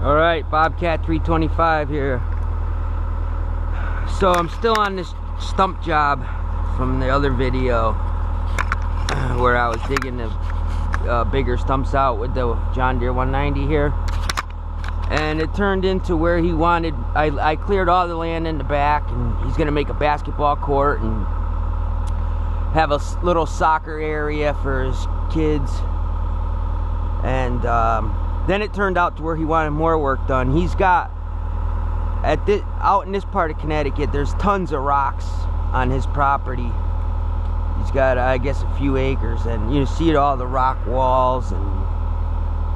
Alright, Bobcat 325 here. So I'm still on this stump job from the other video where I was digging the bigger stumps out with the John Deere 190 here. And it turned into where he wanted. I cleared all the land in the back, and he's going to make a basketball court and have a little soccer area for his kids. And then it turned out to where he wanted more work done. He's got, out in this part of Connecticut, there's tons of rocks on his property. He's got, I guess, a few acres, and you see all the rock walls and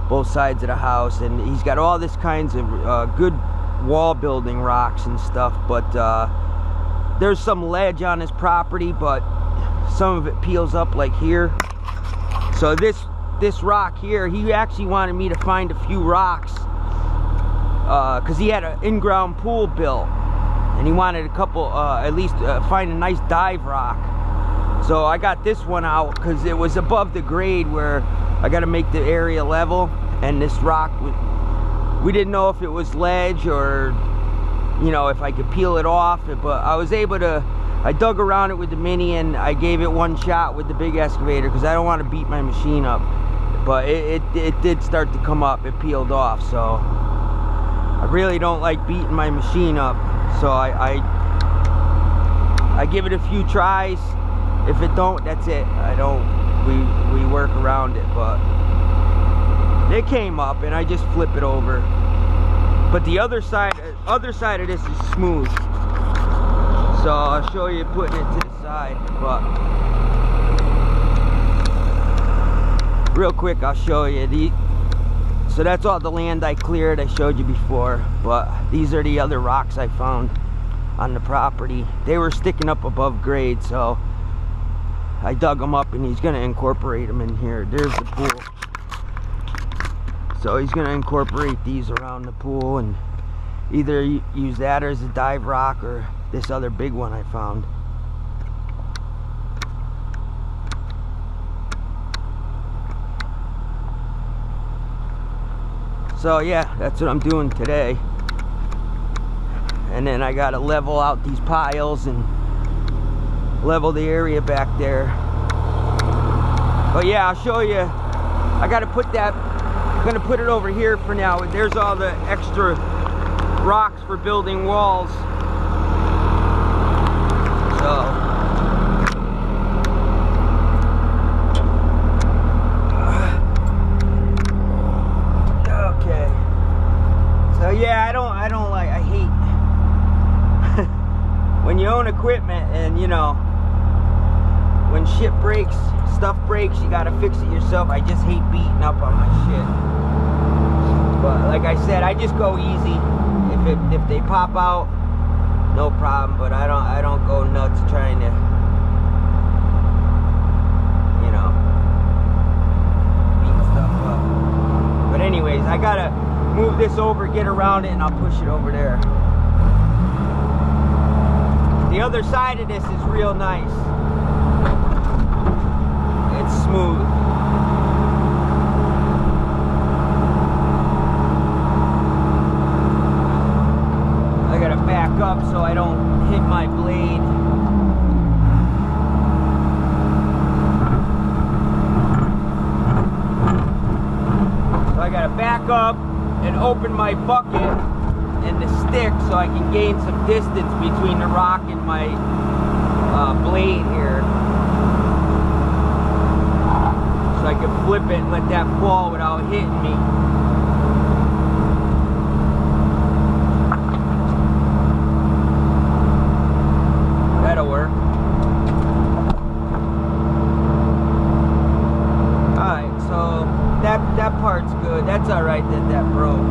both sides of the house, and he's got all this kinds of good wall building rocks and stuff. But there's some ledge on his property, but some of it peels up like here. So this rock here, he actually wanted me to find a few rocks because he had an in-ground pool built, and he wanted a couple, at least find a nice dive rock. So I got this one out because it was above the grade where I got to make the area level, and this rock, we didn't know if it was ledge or, you know, if I could peel it off, but I was able to. I dug around it with the Mini, and I gave it one shot with the big excavator because I don't want to beat my machine up. But it did start to come up. It peeled off, so I really don't like beating my machine up. So I give it a few tries. If it don't, that's it. I don't. We work around it, but it came up, and I just flip it over. But the other side of this is smooth. So I'll show you putting it to the side. But real quick, I'll show you so that's all the land I cleared. I showed you before, but these are the other rocks I found on the property. They were sticking up above grade, so I dug them up, and he's going to incorporate them in here. There's the pool. So he's going to incorporate these around the pool and either use that as a dive rock or this other big one I found. So yeah, that's what I'm doing today. And then I got to level out these piles and level the area back there. But yeah, I'll show you. I got to put that, I'm going to put it over here for now. There's all the extra rocks for building walls. So okay. So yeah, I hate when you own equipment, and you know, when shit breaks, stuff breaks, you gotta fix it yourself. I just hate beating up on my shit. But like I said, I just go easy. If they pop out, no problem. But I don't go nuts trying to, you know, beat stuff up. But anyways, I gotta move this over, get around it, and I'll push it over there. The other side of this is real nice. It's smooth. I gotta back up so I don't hit my blade. So I gotta back up and open my bucket and the stick so I can gain some distance between the rock and my blade here. So I can flip it and let that fall without hitting me. That'll work. Alright, so that part's good. That's alright that broke.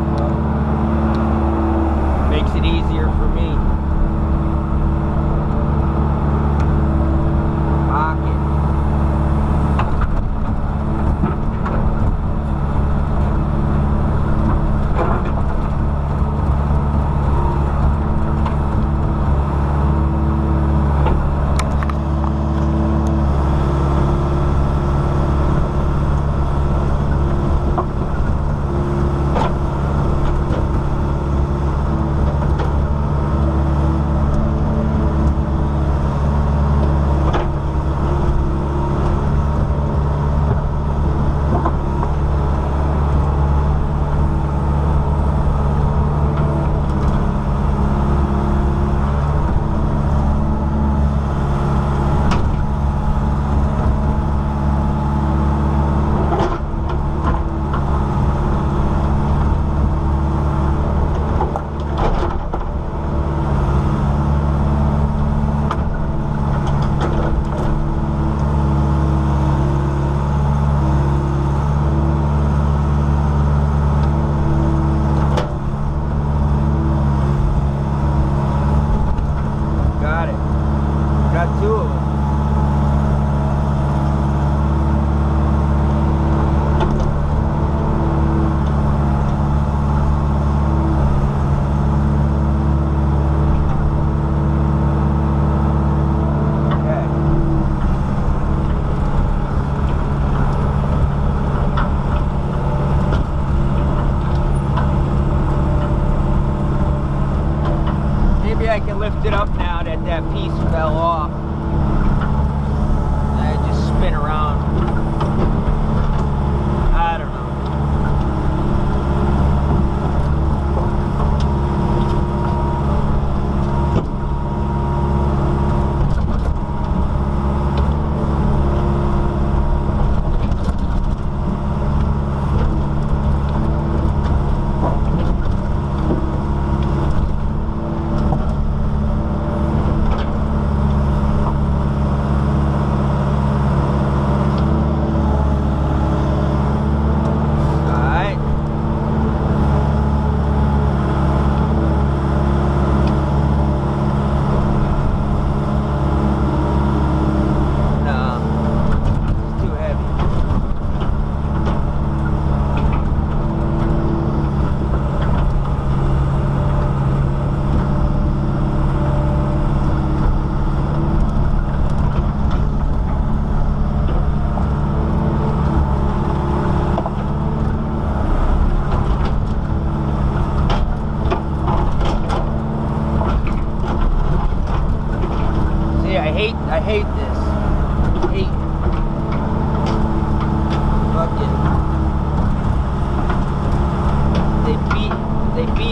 Makes it easier for me. Pocket.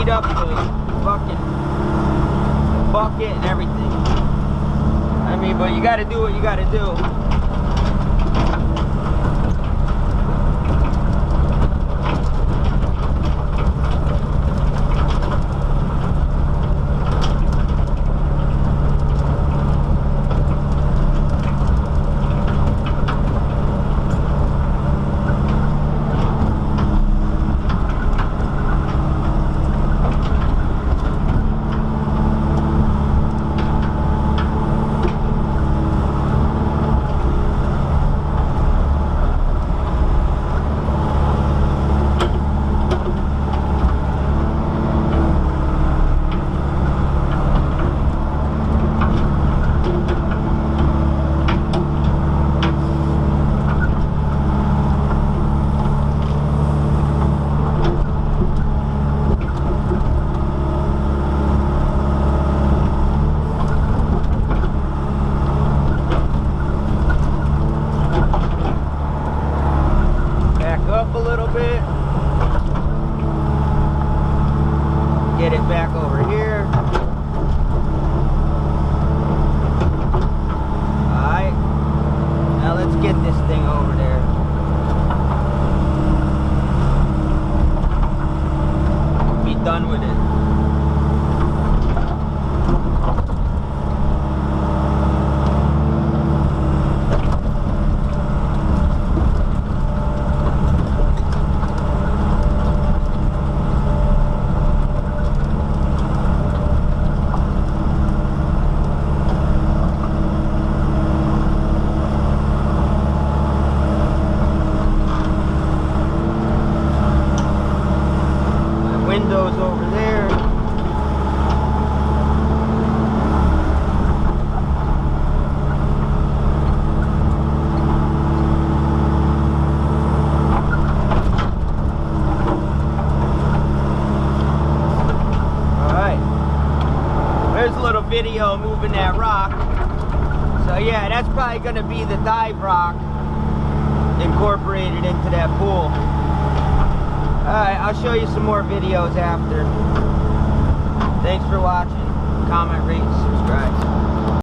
heat up the fucking bucket and everything. I mean, but you gotta do what you gotta do. Up a little bit, get it back over here. Alright, now let's get this thing over there. Be done with it. Windows over there. Alright. There's a little video moving that rock. So yeah, that's probably going to be the dive rock incorporated into that pool. Alright, I'll show you some more videos after. Thanks for watching. Comment, rate, subscribe.